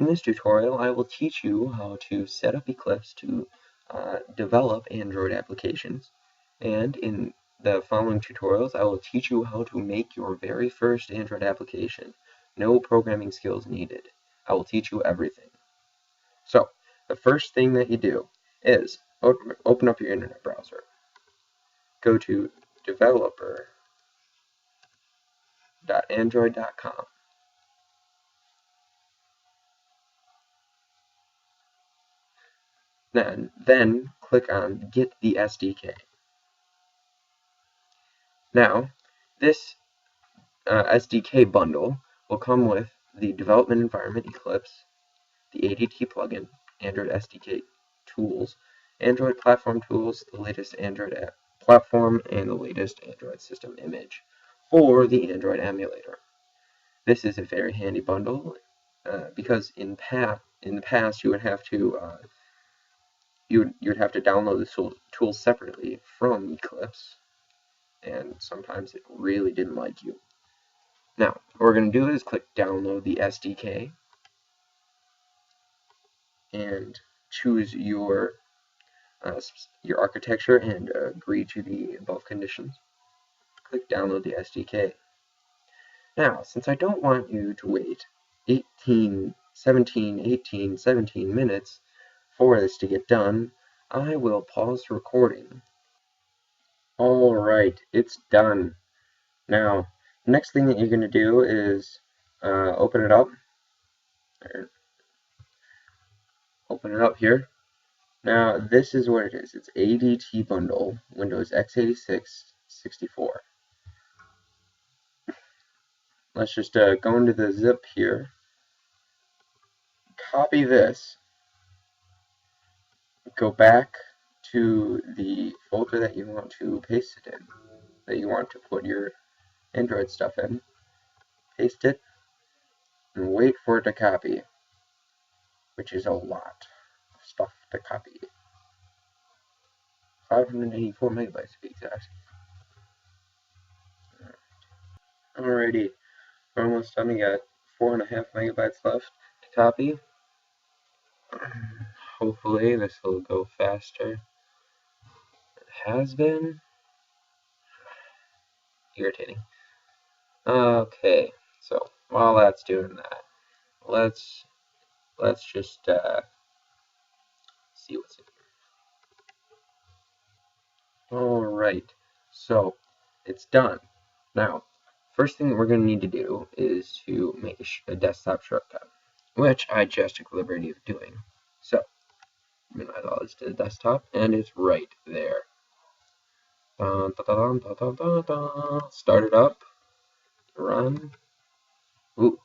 In this tutorial, I will teach you how to set up Eclipse to develop Android applications. And in the following tutorials, I will teach you how to make your very first Android application. No programming skills needed. I will teach you everything. So, the first thing that you do is open up your internet browser. Go to developer.android.com. Then click on Get the SDK. Now, this SDK bundle will come with the development environment Eclipse, the ADT plugin, Android SDK tools, Android platform tools, the latest Android app platform, and the latest Android system image for the Android emulator. This is a very handy bundle because in the past you would have to you'd have to download the tools separately from Eclipse, and sometimes it really didn't like you. Now, what we're going to do is click download the SDK and choose your architecture and agree to the above conditions. Click download the SDK. Now, since I don't want you to wait 18, 17 minutes for this to get done, I will pause the recording. Alright, it's done. Now, the next thing that you're going to do is open it up. Open it up here. Now, this is what it is. It's ADT bundle, Windows x86 64. Let's just go into the zip here. Copy this. Go back to the folder that you want to paste it in, that you want to put your Android stuff in. Paste it, and wait for it to copy, which is a lot of stuff to copy. 584 megabytes to be exact. Alrighty, we're almost done. We got 4.5 megabytes left to copy. Hopefully this will go faster. It has been irritating. Okay, so while that's doing that, let's just see what's in here. Alright, so it's done. Now, first thing that we're going to need to do is to make a desktop shortcut, which I just took the liberty of doing. So, minimize all this to the desktop, and it's right there. Start it up. Run. Ooh,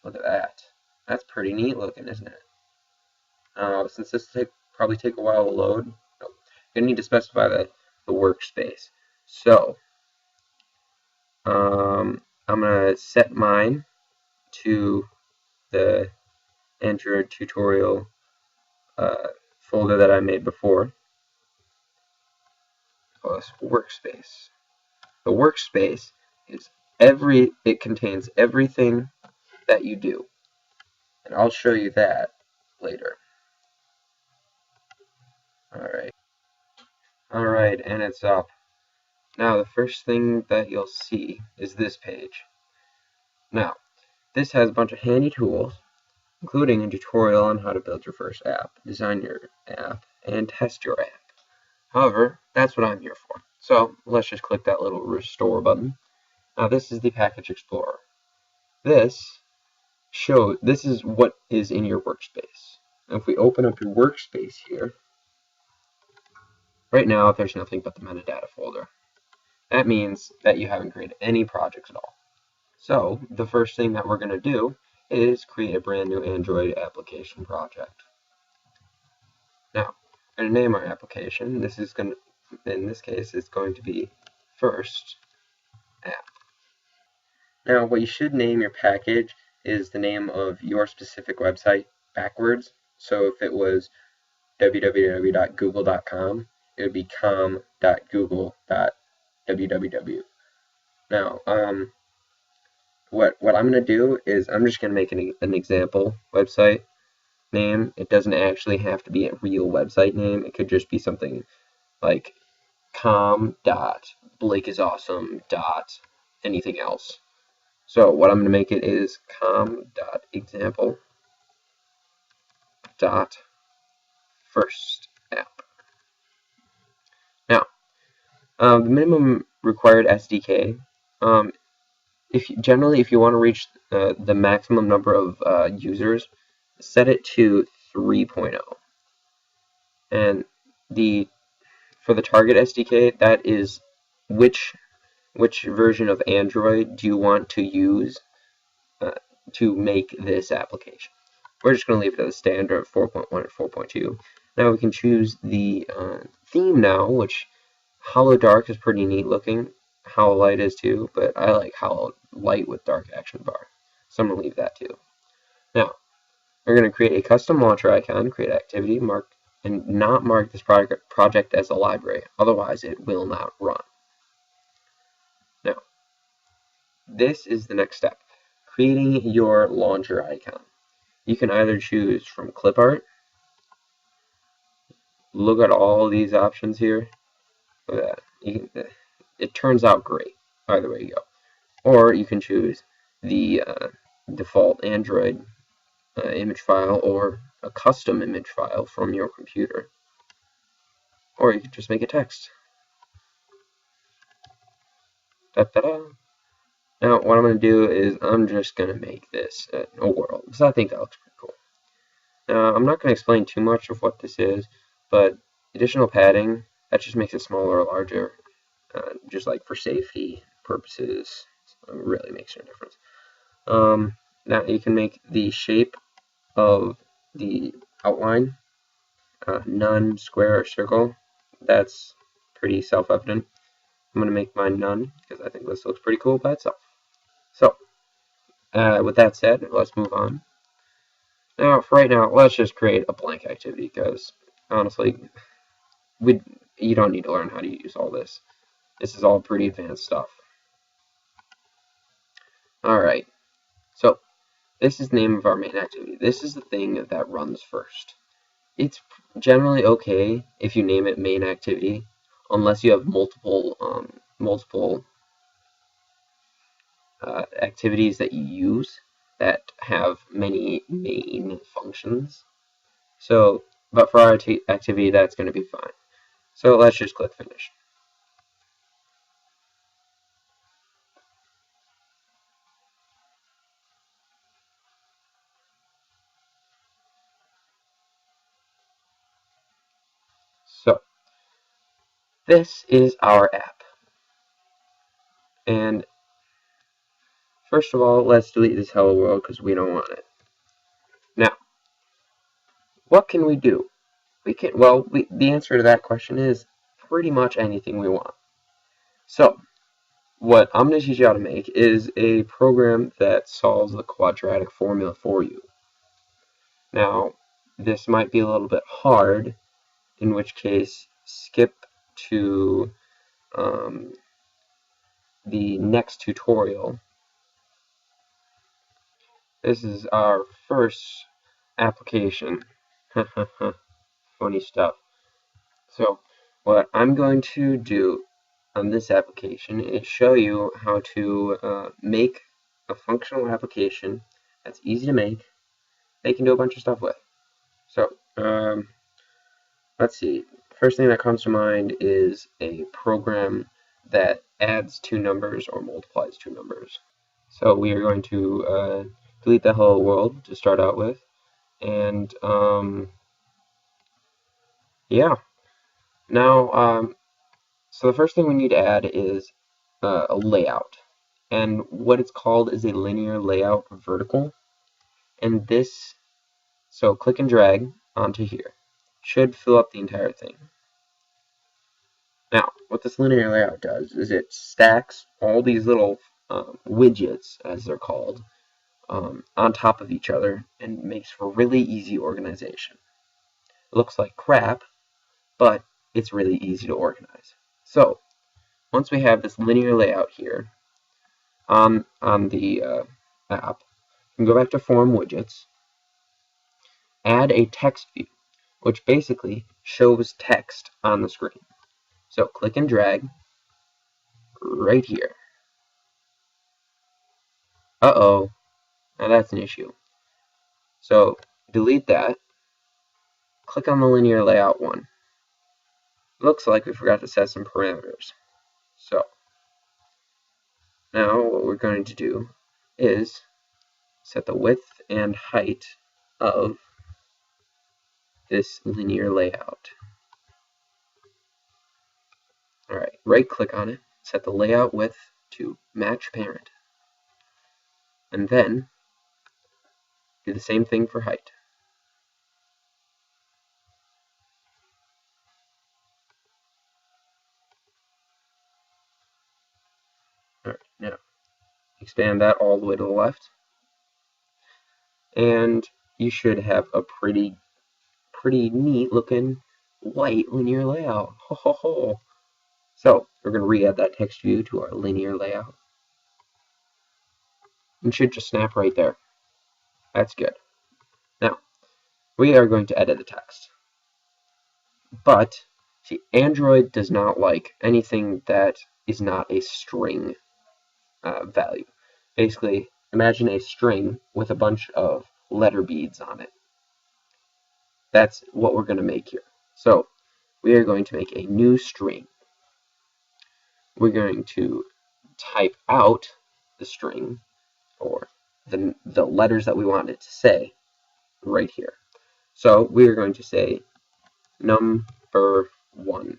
look at that. That's pretty neat looking, isn't it? Since this will probably take a while to load, you're going to need to specify the workspace. So, I'm going to set mine to the Android tutorial folder that I made before. Call this workspace. The workspace is it contains everything that you do, and I'll show you that later. Alright, and it's up. Now the first thing that you'll see is this page. Now, this has a bunch of handy tools, including a tutorial on how to build your first app, design your app, and test your app. However, that's what I'm here for. So let's just click that little restore button. Now this is the Package Explorer. This is what is in your workspace. Now, if we open up your workspace here, right now there's nothing but the metadata folder. That means that you haven't created any projects at all. So the first thing that we're going to do is create a brand new Android application project. Now, I'm going to name our application. In this case, it's going to be First App. Now, what you should name your package is the name of your specific website backwards. So if it was www.google.com, it would be com.google.www. Now, what I'm going to do is I'm just going to make an example website name. It doesn't actually have to be a real website name. It could just be something like com.blakeisawesome dot anything else. So what I'm going to make it is com.example dot first app. Now, the minimum required SDK, if you want to reach the maximum number of users, set it to 3.0. And for the target SDK, that is which version of Android do you want to use to make this application. We're just going to leave it as standard 4.1 or 4.2. Now we can choose the theme now, which Hollow Dark is pretty neat looking. Hollow Light is too, but I like Hollow Light with dark action bar. So I'm going to leave that too. Now, we're going to create a custom launcher icon, create activity, and not mark this project as a library. Otherwise, it will not run. Now, this is the next step, creating your launcher icon. You can either choose from clip art. Look at all these options here. Look at that. It turns out great either way you go. Or you can choose the default Android image file or a custom image file from your computer. Or you can just make it text. Da-da-da. Now what I'm going to do is I'm just going to make this a world, because I think that looks pretty cool. Now I'm not going to explain too much of what this is, but additional padding, that just makes it smaller or larger, just like for safety purposes. So it really makes no difference. Now you can make the shape of the outline none, square, or circle. That's pretty self-evident. I'm going to make mine none because I think this looks pretty cool by itself. So, with that said, let's move on. Now, for right now, let's just create a blank activity because, honestly, you don't need to learn how to use all this. This is all pretty advanced stuff. Alright, so this is the name of our main activity. This is the thing that runs first. It's generally okay if you name it main activity, unless you have multiple activities that you use that have many main functions. So, but for our activity, that's going to be fine. So let's just click finish. So this is our app. And first of all, let's delete this hello world because we don't want it. Now, what can we do? The answer to that question is pretty much anything we want. So, what I'm going to teach you how to make is a program that solves the quadratic formula for you. Now, this might be a little bit hard, in which case skip to the next tutorial. This is our first application. Funny stuff. So what I'm going to do on this application is show you how to make a functional application that's easy to make. They can do a bunch of stuff with. So let's see. First thing that comes to mind is a program that adds two numbers or multiplies two numbers. So we are going to delete the hello world to start out with, and yeah. Now, so the first thing we need to add is a layout, and what it's called is a linear layout vertical, and this, so click and drag onto here, should fill up the entire thing. Now, what this linear layout does is it stacks all these little widgets, as they're called, on top of each other and makes for really easy organization. It looks like crap, but it's really easy to organize. So, once we have this linear layout here on the app, we can go back to Form Widgets, add a text view, which basically shows text on the screen. So click and drag right here. Uh-oh, now that's an issue. So delete that, click on the linear layout one. Looks like we forgot to set some parameters. So now what we're going to do is set the width and height of this linear layout. Alright, right click on it, set the layout width to match parent, and then do the same thing for height. Alright, now expand that all the way to the left, and you should have a pretty neat looking white linear layout. Ho ho ho! So we're going to re-add that text view to our linear layout. It should just snap right there. That's good. Now, we are going to edit the text. But, see, Android does not like anything that is not a string value. Basically, imagine a string with a bunch of letter beads on it. That's what we're going to make here. So, we are going to make a new string. We're going to type out the string, or the letters that we want it to say, right here. So we are going to say number 1.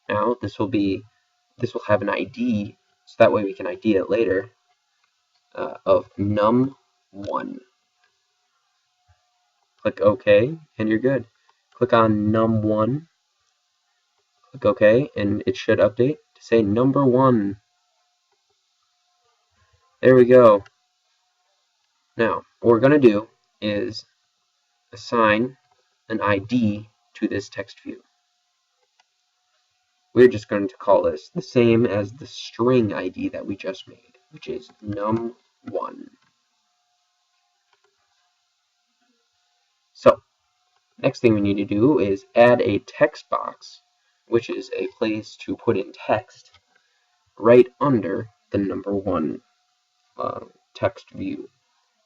Now this will have an ID, so that way we can ID it later, of num1. Click OK, and you're good. Click on num1, click OK, and it should update to say number 1. There we go. Now, what we're going to do is assign an ID to this text view. We're just going to call this the same as the string ID that we just made, which is num1. So, next thing we need to do is add a text box, which is a place to put in text, right under the number 1 text view.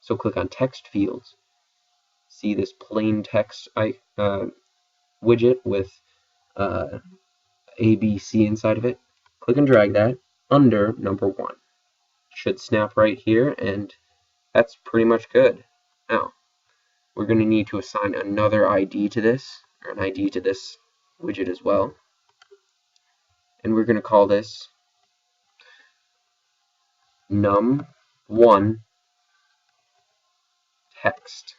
So click on text fields. See this plain text widget with ABC inside of it? Click and drag that under number 1. Should snap right here, and that's pretty much good. Now, we're going to need to assign another ID to this, or an ID to this widget as well. And we're going to call this num1 text,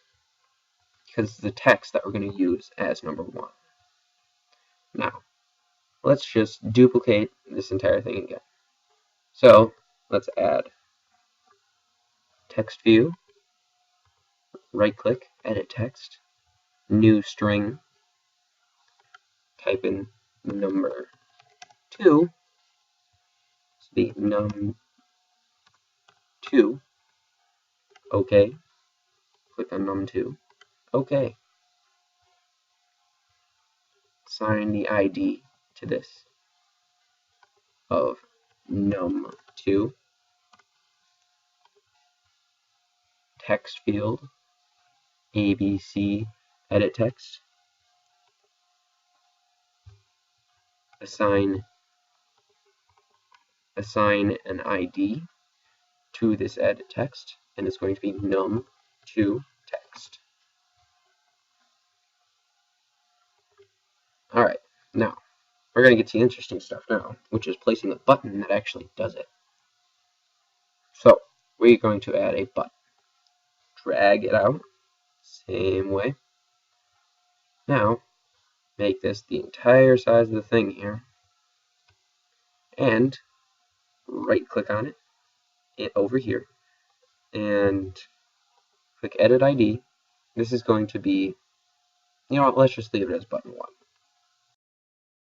because it's the text that we're going to use as number 1. Now, let's just duplicate this entire thing again. So, let's add text view, right click, edit text, new string, type in number 2, so the num2, OK, click on num2, OK. Assign the ID to this of num2, text field, ABC, edit text, assign an ID to this edit text, and it's going to be num2 text. Alright, now we're going to get to the interesting stuff now, which is placing the button that actually does it. So we're going to add a button. Drag it out, same way. Now make this the entire size of the thing here, and right click on it over here, and click edit ID. This is going to be, let's just leave it as button 1.